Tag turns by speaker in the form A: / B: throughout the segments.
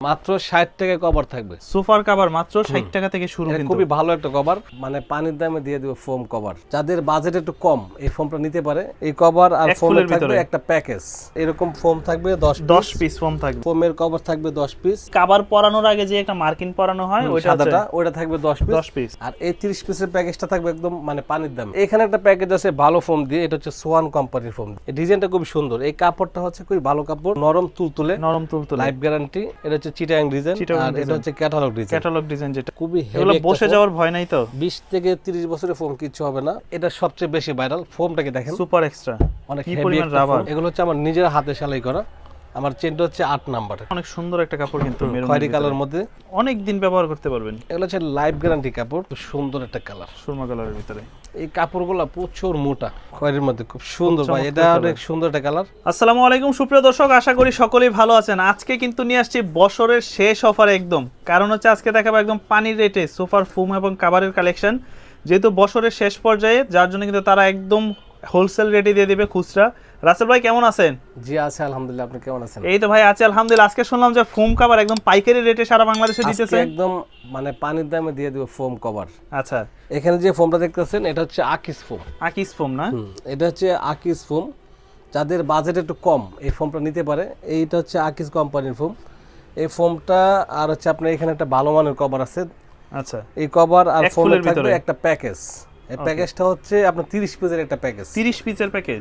A: মাত্র 60 টাকায় কভার থাকবে।
B: সোফার কভার মাত্র 60 টাকা থেকে শুরু, কিন্তু
A: খুবই ভালো একটা কভার, মানে পানির দামে দিয়ে দিব ফোম কভার। যাদের বাজেট একটু কম এই ফোমটা নিতে পারে। এই কভার আর ফোমের থাকবে একটা প্যাকেজ, এরকম ফোম থাকবে 10
B: পিস ফোম থাকবে।
A: ফোমের কভার থাকবে 10 পিস।
B: কভার পরানোর আগে যে একটা মার্কিন পরানো হয়
A: ওইটা থাকবে 10 পিস। আর এই 30 পিসের প্যাকেজটা থাকবে একদম মানে পানির দামে। এখানে একটা প্যাকেজ আছে ভালো ফোম দিয়ে, এটা হচ্ছে সোয়ান কোম্পানির ফোম। এই ডিজাইনটা খুব সুন্দর, এই কাপড়টা হচ্ছে খুবই ভালো কাপড়, নরম তুলতুলে, লাইফ গ্যারান্টি। এটা হচ্ছে চিটাগাং ডিজাইন, আর এটা হচ্ছে ক্যাটালগ ডিজাইন যেটা খুবই হেভি,
B: বসে যাওয়ার ভয় নাই তো।
A: 20 থেকে 30 বছরের ফোম কিছু হবে না। এটা সবচেয়ে বেশি ভাইরাল ফোমটাকে দেখেন,
B: সুপার এক্সট্রা,
A: অনেক হেভি রাবার। এগুলো হচ্ছে আমার নিজের হাতে সেলাই করা। আমার চেনটা হচ্ছে 8 নাম্বার,
B: অনেক সুন্দর একটা কাপড়, কিন্তু
A: খয়েরি কালারের মধ্যে
B: অনেক দিন ব্যবহার করতে পারবেন।
A: এগুলো হচ্ছে লাইফ গ্যারান্টি কাপড়, খুব সুন্দর একটা কালার,
B: সুরমা কালারের ভিতরে।
A: এই কাপড়গুলো প্রচুর মোটা, খয়েরির মধ্যে খুব সুন্দর ভাই, এটা অনেক সুন্দর একটা কালার।
B: আসসালামু আলাইকুম সুপ্রিয় দর্শক, আশা করি সকলেই ভালো আছেন। আজকে কিন্তু নিয়ে আসছি বছরের শেষ অফার একদম, কারণ হচ্ছে আজকে দেখাবো একদম পানির রেটে সোফার ফোম এবং কভারের কালেকশন। যেহেতু বছরের শেষ পর্যায়ে, যার জন্য কিন্তু তারা একদম হোলসেল রেটে দিয়ে দিবে খুচরা। রাসেল ভাই কেমন আছেন?
A: জি আছে আলহামদুলিল্লাহ, আপনি কেমন আছেন?
B: এই তো ভাই আছি আলহামদুলিল্লাহ। আজকে শুনলাম যে ফোম কভার একদম পাইকারি রেটে সারা বাংলাদেশে দিতেছে,
A: একদম মানে পানির দামে দিয়ে দিব ফোম কভার।
B: আচ্ছা,
A: এখানে যে ফোমটা দেখতেছেন এটা হচ্ছে আকিস ফোম।
B: আকিস ফোম না?
A: এটা হচ্ছে আকিস ফোম। যাদের বাজেট একটু কম এই ফোমটা নিতে পারে। এইটা হচ্ছে আকিস কোম্পানির ফোম। এই ফোমটা আর হচ্ছে আপনার এখানে একটা ভালো মানের কভার আছে।
B: আচ্ছা,
A: এই কভার আর ফোমের থাকবে একটা প্যাকেজ। এই প্যাকেজটা হচ্ছে আপনার 30 পিসের একটা প্যাকেজ।
B: 30 পিসের প্যাকেজ?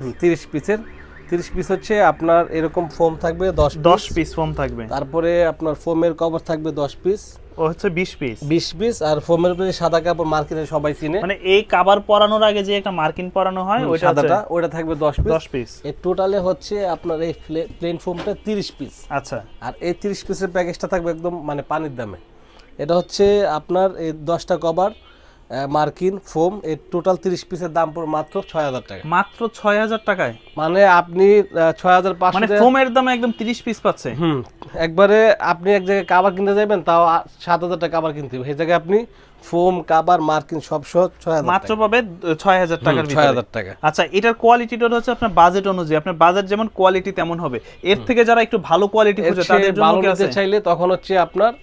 A: 30 পিস হচ্ছে আপনার এরকম ফোম থাকবে 10
B: পিস ফোম থাকবে।
A: তারপরে আপনার ফোমের কভার থাকবে 10 পিস,
B: ও হচ্ছে 20
A: পিস। আর ফোমের উপরে সাদা কাপড় মার্কেটে সবাই চিনে,
B: মানে এই কভার পরানোর আগে যে একটা মার্কিন পরানো হয়
A: ওইটা থাকবে 10 পিস। এই টোটালে হচ্ছে আপনার এই প্লেন ফোমটা 30 পিস।
B: আচ্ছা,
A: আর এই 30 পিসের প্যাকেজটা থাকবে একদম মানে পানির দামে। এটা হচ্ছে আপনার এই 10টা কভার মার্কিন ফোম, এই টোটাল 30 পিসের দাম পড়ে মাত্র 6000 টাকা।
B: মাত্র 6000 টাকায়?
A: মানে আপনি 6500,
B: মানে ফোমের দামে একদম 30 পিস পাচ্ছে।
A: একবারে আপনি এক জায়গায় কভার কিনতে যাবেন তাও 7000 টাকা কভার কিনতে হবে, এই জায়গায় আপনি ফোম কভার মার্কিন সব সহ 6000
B: মাত্র পাবে 6000 টাকার ভিতরে।
A: 6000 টাকা।
B: আচ্ছা, এটার কোয়ালিটিটা হচ্ছে আপনার বাজেট অনুযায়ী, আপনার বাজেট যেমন কোয়ালিটি তেমন হবে। এর থেকে যারা একটু ভালো কোয়ালিটি খুঁজে তাদের জন্য কি আছে?
A: চাইলে তখন হচ্ছে আপনার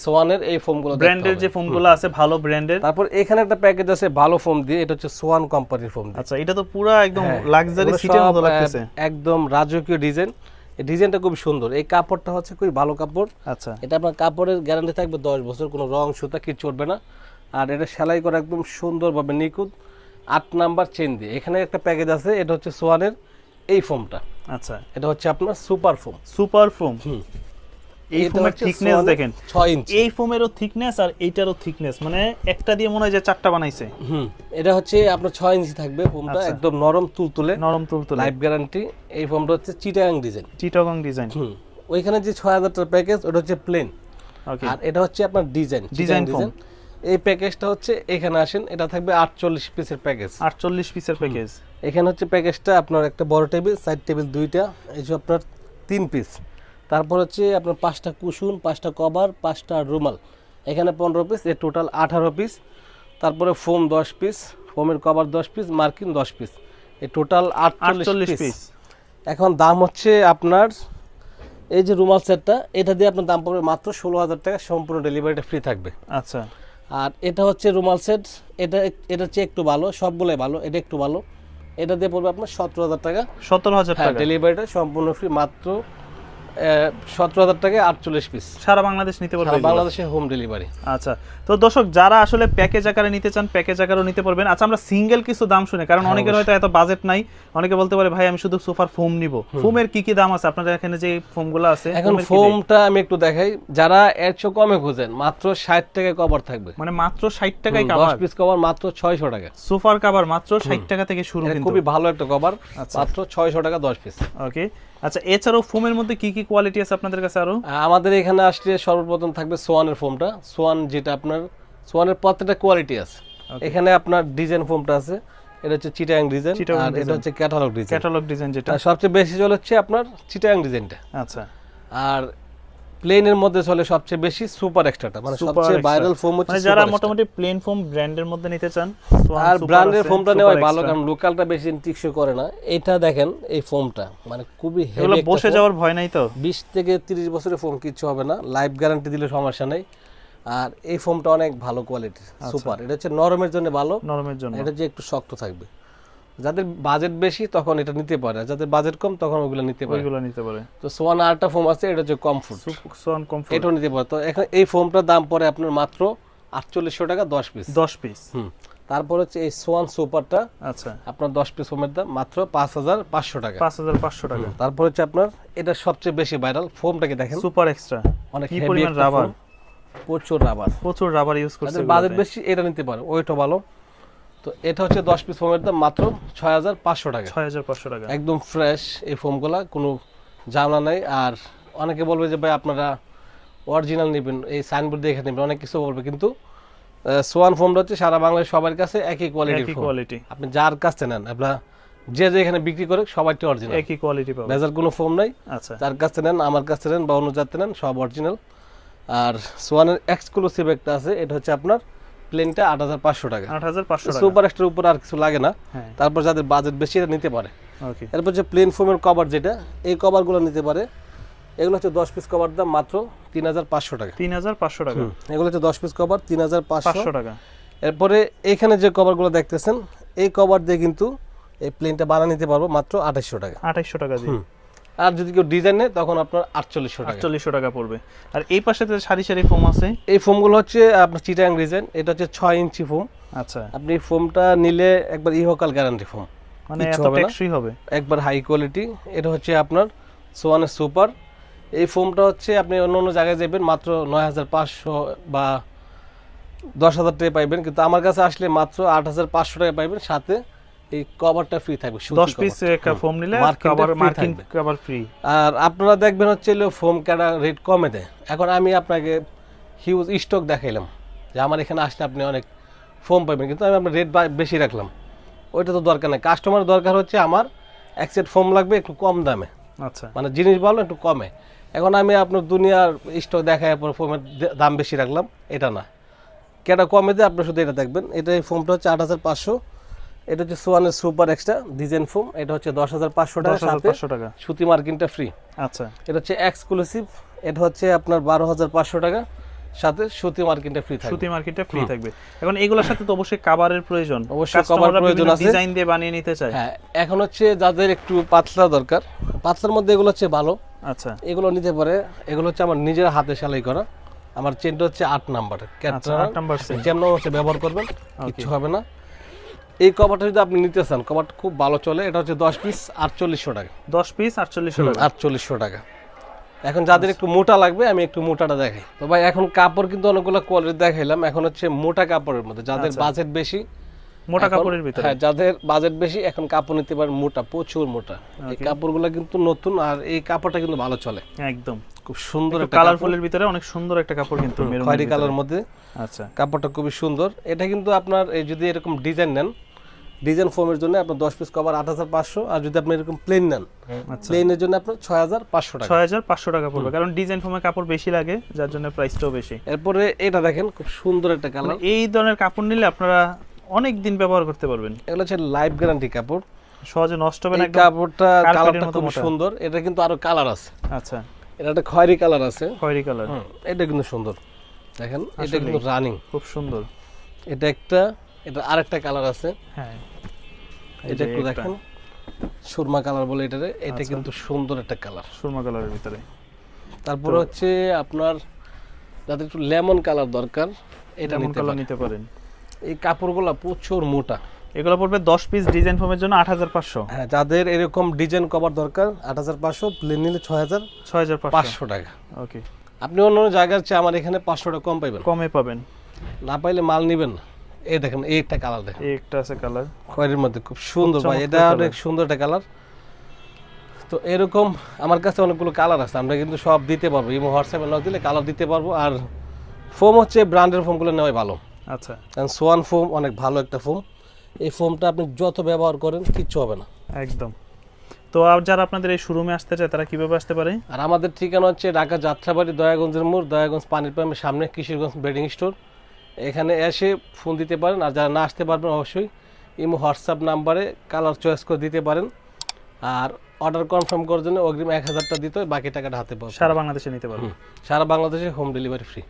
A: সোয়ানের এই ফোমগুলো,
B: ব্র্যান্ডের যে ফোমগুলো আছে ভালো ব্র্যান্ডের।
A: তারপর এখানে একটা প্যাকেজ আছে ভালো ফোম দিয়ে, এটা হচ্ছে সোয়ান কোম্পানির ফোম।
B: আচ্ছা, এটা তো পুরো একদম লাক্সারি সিটের মতো লাগতেছে,
A: একদম রাজকীয় ডিজাইন। এই ডিজাইনটা খুব সুন্দর, এই কাপড়টা হচ্ছে খুবই ভালো কাপড়।
B: আচ্ছা,
A: এটা আপনার কাপড়ের গ্যারান্টি থাকবে 10 বছর, কোনো রং সুতা কিছু উঠবে না। আর এটা সেলাই করা একদম সুন্দরভাবে নিখুঁত 8 নাম্বার চেন দিয়ে। এখানে একটা প্যাকেজ আছে, এটা হচ্ছে সোয়ানের এই ফোমটা।
B: আচ্ছা,
A: এটা হচ্ছে আপনার সুপার ফোম।
B: এই ফোমের থিকনেস দেখেন
A: 6 ইঞ্চি।
B: এই ফোমেরও থিকনেস আর এইটারও থিকনেস, মানে একটা দিয়ে মনে হয় যে 4টা বানাইছে।
A: এটা হচ্ছে আপনার 6 ইঞ্চি থাকবে ফোমটা, একদম নরম তুলতুলে, লাইফ গ্যারান্টি। এই ফোমটা হচ্ছে চিটাগাং ডিজাইন। ওইখানে যে 6000 টাকার প্যাকেজ ওটা হচ্ছে প্লেন, আর এটা হচ্ছে আপনার ডিজাইন ফোম। এই প্যাকেজটা হচ্ছে এখানে আসেন, এটা থাকবে 48 পিসের প্যাকেজ।
B: 48 পিসের প্যাকেজ।
A: এখানে হচ্ছে প্যাকেজটা আপনার একটা বড় টেবিল, সাইড টেবিল 2টা, এই যে আপনার 3 পিস। তারপর হচ্ছে আপনার 5টা কুশন, 5টা কভার, 5টা রুমাল, এখানে 15 পিস, এর টোটাল 18 পিস। তারপরে ফোম 10 পিস, ফোমের কভার 10 পিস, মার্কিন 10 পিস, এই টোটাল 48 পিস। এখন দাম হচ্ছে আপনার এই যে রুমাল সেটটা, এটা দিয়ে আপনার দাম পড়বে মাত্র 16000 টাকা, সম্পূর্ণ ডেলিভারিটা ফ্রি থাকবে।
B: আচ্ছা,
A: আর এটা হচ্ছে রুমাল সেট, এটা হচ্ছে একটু ভালো, সবগুলোই ভালো, এটা একটু ভালো। এটা দিয়ে পড়বে আপনার 17000 টাকা।
B: 17000 টাকা
A: ডেলিভারিটা সম্পূর্ণ ফ্রি, মাত্র 17000 টাকায় 48 পিস
B: সারা বাংলাদেশ নিতে পারবেন,
A: বাংলাদেশে হোম ডেলিভারি।
B: আচ্ছা, তো দর্শক যারা আসলে প্যাকেজ আকারে নিতে চান প্যাকেজ আকারেও নিতে পারবেন। আচ্ছা, আমরা সিঙ্গেল কিছু দাম শুনে, কারণ অনেকের হয়তো এত বাজেট নাই, অনেকে বলতে পারে ভাই আমি শুধু সোফার ফোম নিব। ফোমের কি কি দাম আছে আপনাদের এখানে যে ফোমগুলো আছে?
A: এখন ফোমটা আমি একটু দেখাই, যারা এর চেয়ে কমে খুঁজেন মাত্র 60 টাকায় কভার থাকবে।
B: মানে মাত্র 60 টাকায় কভার,
A: 10 পিস কভার মাত্র 600 টাকা।
B: সোফার কভার মাত্র 60 টাকা থেকে শুরু, কিন্তু
A: খুবই ভালো একটা কভার, মাত্র 600 টাকা 10 পিস।
B: ওকে, আচ্ছা, এছাড়াও ফোমের মধ্যে কি কি কোয়ালিটি আছে আপনাদের কাছে আরো?
A: আমাদের এখানে আসলে সর্বপ্রথম থাকবে সোয়ানের ফোমটা। সোয়ান যেটা আপনার সোয়ানের প্রত্যেকটা কোয়ালিটি আছে। এখানে আপনার ডিজাইন ফোমটা আছে, এটা হচ্ছে চিটাগাং ডিজাইন, আর এটা হচ্ছে ক্যাটালগ ডিজাইন
B: যেটা
A: সবচেয়ে বেশি চলে হচ্ছে আপনার চিটাগাং ডিজাইনটা।
B: আচ্ছা,
A: আর প্লেনের মধ্যে চলে সবচেয়ে বেশি সুপার এক্সট্রাটা, মানে
B: Super
A: সবচেয়ে
B: Extra।
A: ভাইরাল ফোম হচ্ছে
B: মানে যারা
A: Super Extra।
B: মোটামুটি প্লেন ফোম ব্র্যান্ডের মধ্যে নিতে চান, Swan
A: আর
B: Super
A: ব্র্যান্ডের
B: আছে,
A: ফোমটা
B: Super
A: নেওয়াই ভালো,
B: Extra।
A: কারণ লোকালটা বেশি দিন টিকসই করে না। এটা দেখেন এই ফোমটা মানে খুবই
B: এগুলো
A: হেভি,
B: বসে যাওয়ার ভয় নাই তো?
A: 20 থেকে 30 বছরের ফোম কিচ্ছু হবে না, লাইফ গ্যারান্টি দিলে সমস্যা নেই। আর এই ফোমটা অনেক ভালো কোয়ালিটির, সুপার। এটা হচ্ছে নরমের জন্য ভালো,
B: নরমের জন্য।
A: এটা যে একটু শক্ত থাকবে। যাদের বাজেট বেশি তখন এটা নিতে পারে, আর যাদের বাজেট কম তখন ওগুলো নিতে পারে।
B: ওইগুলো নিতে পারে।
A: তো সোয়ান আরেকটা ফোম আছে, এটা হচ্ছে কমফোর্ট,
B: সোয়ান কমফোর্ট,
A: এটাও নিতে পারে। তো এখন এই ফোমটার দাম পড়ে আপনার মাত্র 4800 টাকা 10 পিস।
B: 10 পিস।
A: তারপর হচ্ছে এই সোয়ান সুপারটা,
B: আচ্ছা,
A: আপনার 10 পিস ফোমের দাম মাত্র 5500 টাকা।
B: 5500 টাকা।
A: তারপর হচ্ছে আপনার এটা সবচেয়ে বেশি ভাইরাল ফোমটাকে দেখেন,
B: সুপার এক্সট্রা।
A: অনেক
B: কি
A: হেভি
B: পরিমাণ রাবার,
A: প্রচুর রাবার,
B: প্রচুর রাবার ইউজ করছে।
A: যাদের বাজেট বেশি এটা নিতে পারে, ওইটা ভালো। তো এটা হচ্ছে 10 পিস ফোমের দাম মাত্র 6500 টাকা।
B: 6500 টাকা।
A: একদম ফ্রেশ এই ফোমগুলা, কোনো ঝামেলা নাই। আর অনেকে বলবে যে ভাই আপনারা অরিজিনাল নেবেন, এই সাইনবোর্ড দেখে নেবেন, অনেক কিছু বলবে, কিন্তু সোয়ান ফোমটা হচ্ছে সারা বাংলাদেশ সবার কাছে একই কোয়ালিটির
B: একই
A: ফোম।
B: কোয়ালিটি,
A: আপনি যার কাছে নেন, আপনার যে যেখানে বিক্রি করে সবাইটি অরিজিনাল,
B: একই কোয়ালিটি পাবেন,
A: ভেজাল কোনো ফোম নাই।
B: আচ্ছা,
A: যার কাছে নেন, আমার কাছে নেন বা অন্য যাতে নেন, সব অরিজিনাল। আর সোয়ানের এক্সক্লুসিভ একটা আছে, এটা হচ্ছে আপনার প্লেনটা 8500 টাকা।
B: 8500 টাকা।
A: সুপার এক্সট্রার উপর আর কিছু লাগে না।
B: হ্যাঁ,
A: তারপর যাদের বাজেট বেশি এটা নিতে পারে।
B: ওকে।
A: এরপর যে প্লেন ফোমের কভার, যেটা এই কভারগুলো নিতে পারে, এগুলো হচ্ছে 10 পিস কভার দাম মাত্র 3500 টাকা।
B: 3500 টাকা।
A: এগুলো হচ্ছে 10 পিস কভার 3500
B: 500 টাকা।
A: এরপরে এখানে যে কভারগুলো দেখতেছেন, এই কভার দিয়ে কিন্তু এই প্লেনটা বানিয়ে নিতে পারবো মাত্র 2800 টাকা।
B: 2800 টাকা দিয়ে।
A: আর যদি কেউ ডিজাইন নেয় তখন আপনার 4800 টাকা।
B: 4800 টাকা পড়বে। আর এই পাশে তো সারি সারি ফোম আছে।
A: এই ফোমগুলো হচ্ছে আপনার চিটাং ডিজাইন, এটা হচ্ছে 6 ইঞ্চি ফোম।
B: আচ্ছা,
A: আপনি এই ফোমটা নিলে একবার ইহকাল গ্যারান্টি ফোম,
B: মানে
A: কিচ্ছু
B: এত
A: হবে না।
B: টেকসই হবে।
A: একবার হাই কোয়ালিটি। এটা হচ্ছে আপনার সোয়ানের সুপার। এই ফোমটা হচ্ছে আপনি অন্য অন্য জায়গায় যাবেন মাত্র 9500 বা 10000 টাকা পাইবেন, কিন্তু আমার কাছে আসলে মাত্র 8500 টাকা পাইবেন, সাথে এই কভারটা ফ্রি থাকবে।
B: 10 পিস একটা ফোম নিলে কভার মার্কিং কভার ফ্রি।
A: আর আপনারা দেখবেন হচ্ছে ফোম কাটা রেট কমে দেয়। এখন আমি আপনাকে হিউজ স্টক দেখাইলাম যে আমার এখানে আসলে আপনি অনেক ফোম পাবেন, কিন্তু আমি আপনার রেট বেশি রাখলাম, ওইটা তো দরকার নেই। কাস্টমার দরকার হচ্ছে আমার এক সেট ফোম লাগবে একটু কম দামে,
B: আচ্ছা,
A: মানে জিনিস ভালো একটু কমে। এখন আমি আপনার দুনিয়ার স্টক দেখায় পর ফোমের দাম বেশি রাখলাম, এটা না। কেটা কমে দেয় আপনি শুধু এটা দেখবেন। এটা এই ফোমটা হচ্ছে 8500। এটা হচ্ছে সোয়ানের সুপার এক্সট্রা ডিজাইন ফোম, এটা হচ্ছে 10500 টাকা, সাথে
B: 10500 টাকা।
A: সুতি মার্কিনটা ফ্রি।
B: আচ্ছা,
A: এটা হচ্ছে এক্সক্লুসিভ, এটা হচ্ছে আপনার 12500 টাকা, সাথে সুতি মার্কিনটা ফ্রি থাকবে।
B: সুতি মার্কেটে ফ্রি থাকবে। এখন এগুলোর সাথে তো অবশ্যই কভারের প্রয়োজন,
A: অবশ্যই কভার প্রয়োজন আছে,
B: ডিজাইন দিয়ে বানিয়ে নিতে চায়।
A: হ্যাঁ। এখন হচ্ছে যাদের একটু পাতলা দরকার, পাতলার মধ্যে এগুলো হচ্ছে ভালো,
B: আচ্ছা,
A: এগুলো নিতে পারে। এগুলো হচ্ছে আমার নিজের হাতে সেলাই করা, আমার চেনটা হচ্ছে 8 নাম্বার,
B: আচ্ছা, 8 নাম্বার চেন।
A: যেমন হচ্ছে ব্যবহার করবেন, কিছু হবে না। এই কভারটা যদি আপনি নিতে চান, কভারটা খুব ভালো চলে। এটা হচ্ছে 10 পিস 4800 টাকা।
B: 10 পিস 4800 টাকা।
A: 4800 টাকা। এখন যাদের একটু মোটা লাগবে আমি একটু মোটাটা দেখাই। তো ভাই এখন কাপড় কিন্তু অনেকগুলো কোয়ালিটি দেখাইলাম, এখন হচ্ছে মোটা কাপড়ের মধ্যে যাদের বাজেট বেশি,
B: মোটা
A: এখন-
B: কাপড়ের ভিতরে।
A: হ্যাঁ, যাদের বাজেট বেশি এখন কাপড় নিতে পারেন মোটা, প্রচুর মোটা। এই কাপড়গুলো কিন্তু নতুন, আর এই কাপড়টা কিন্তু ভালো চলে,
B: একদম
A: খুব সুন্দর একটা
B: কালারফুলের ভিতরে অনেক সুন্দর একটা কাপড় কিন্তু মেরুন
A: খয়েরি কালার মধ্যে।
B: আচ্ছা,
A: কাপড়টা খুবই সুন্দর। এটা কিন্তু আপনার এই যদি এরকম ডিজাইন নেন, ডিজাইন ফোমের জন্য আপনার 10 পিস কভার 8500, আর যদি আপনি এরকম প্লেন নেন,
B: আচ্ছা,
A: প্লেনের জন্য আপনার 6500 টাকা।
B: 6500 টাকা পড়বে, কারণ ডিজাইন ফোমের কাপড় বেশি লাগে, যার জন্য প্রাইসটাও বেশি।
A: এরপরে এটা দেখেন, খুব সুন্দর একটা কালার।
B: মানে এই ধরনের কাপড় নিলে আপনারা অনেক দিন ব্যবহার করতে পারবেন,
A: এগুলো হচ্ছে লাইফ গ্যারান্টি কাপড়,
B: সহজে নষ্ট হবে না।
A: এই
B: একদম
A: কাপড়টা
B: কার্পেটের
A: কালারটা
B: মতো
A: খুব
B: মোটা।
A: সুন্দর। এটা কিন্তু আরো কালার আছে,
B: আচ্ছা,
A: এটা একটা খয়েরি কালার আছে,
B: খয়েরি কালার।
A: এটা কিন্তু সুন্দর দেখেন, এটা
B: আসলেই।
A: কিন্তু রানিং,
B: খুব সুন্দর।
A: এটা একটা, এটা আরেকটা কালার আছে,
B: হ্যাঁ,
A: এটা একটু দেখেন, সুরমা কালার বলে এটারে, এটা
B: আচ্ছা।
A: কিন্তু সুন্দর একটা কালার।
B: সুরমা কালারের ভিতরে।
A: তারপর হচ্ছে আপনার যাদের একটু লেমন কালার দরকার, এটা
B: এমন
A: নিতে
B: কালার
A: পারেন।
B: নিতে পারেন।
A: এই কাপড়গুলো প্রচুর মোটা।
B: এগুলো পড়বে 10 পিস ডিজাইন ফোমের জন্য 8500।
A: হ্যাঁ, যাদের এরকম ডিজাইন কভার দরকার 8500, প্লেন নিলে 6500 টাকা।
B: ওকে,
A: আপনি অন্য অন্য জায়গার চেয়ে আমার এখানে 500 টাকা কম পাইবেন,
B: কমে পাবেন।
A: না পাইলে মাল নিবেন না। এই দেখেন, এই একটা কালার দেখেন,
B: এই একটা আছে কালার,
A: খয়েরির মধ্যে খুব সুন্দর ভাই,
B: চমৎকার
A: এটা
B: colour।
A: অনেক সুন্দর একটা কালার। তো এরকম আমার কাছে অনেকগুলো কালার আছে, আমরা কিন্তু সব দিতে পারবো, ইমো হোয়াটসঅ্যাপে নক দিলে কালার দিতে পারবো। আর ফোম হচ্ছে ব্র্যান্ডের ফোমগুলো নেওয়াই ভালো,
B: আচ্ছা,
A: কারণ সোয়ান ফোম অনেক ভালো একটা ফোম। এই ফোমটা আপনি যত ব্যবহার করেন কিচ্ছু হবে না।
B: একদম। তো আর যারা আপনাদের এই শোরুমে আসতে চায় তারা কিভাবে আসতে পারে?
A: আর আমাদের ঠিকানা হচ্ছে ঢাকা যাত্রাবাড়ি, দয়াগঞ্জের মোড়, দয়াগঞ্জ পানির পাম্পের সামনে, কিশোরগঞ্জ বেডিং স্টোর। এখানে এসে ফোন দিতে পারেন, আর যারা না আসতে পারবেন অবশ্যই ইমো হোয়াটসঅ্যাপ নাম্বারে কালার চয়েস করে দিতে পারেন। আর অর্ডার কনফার্ম করার জন্য অগ্রিম 1000 টাকা দিতে হয়, বাকি টাকাটা হাতে পাবেন।
B: সারা বাংলাদেশে নিতে পারবে।
A: সারা বাংলাদেশে হোম ডেলিভারি ফ্রি।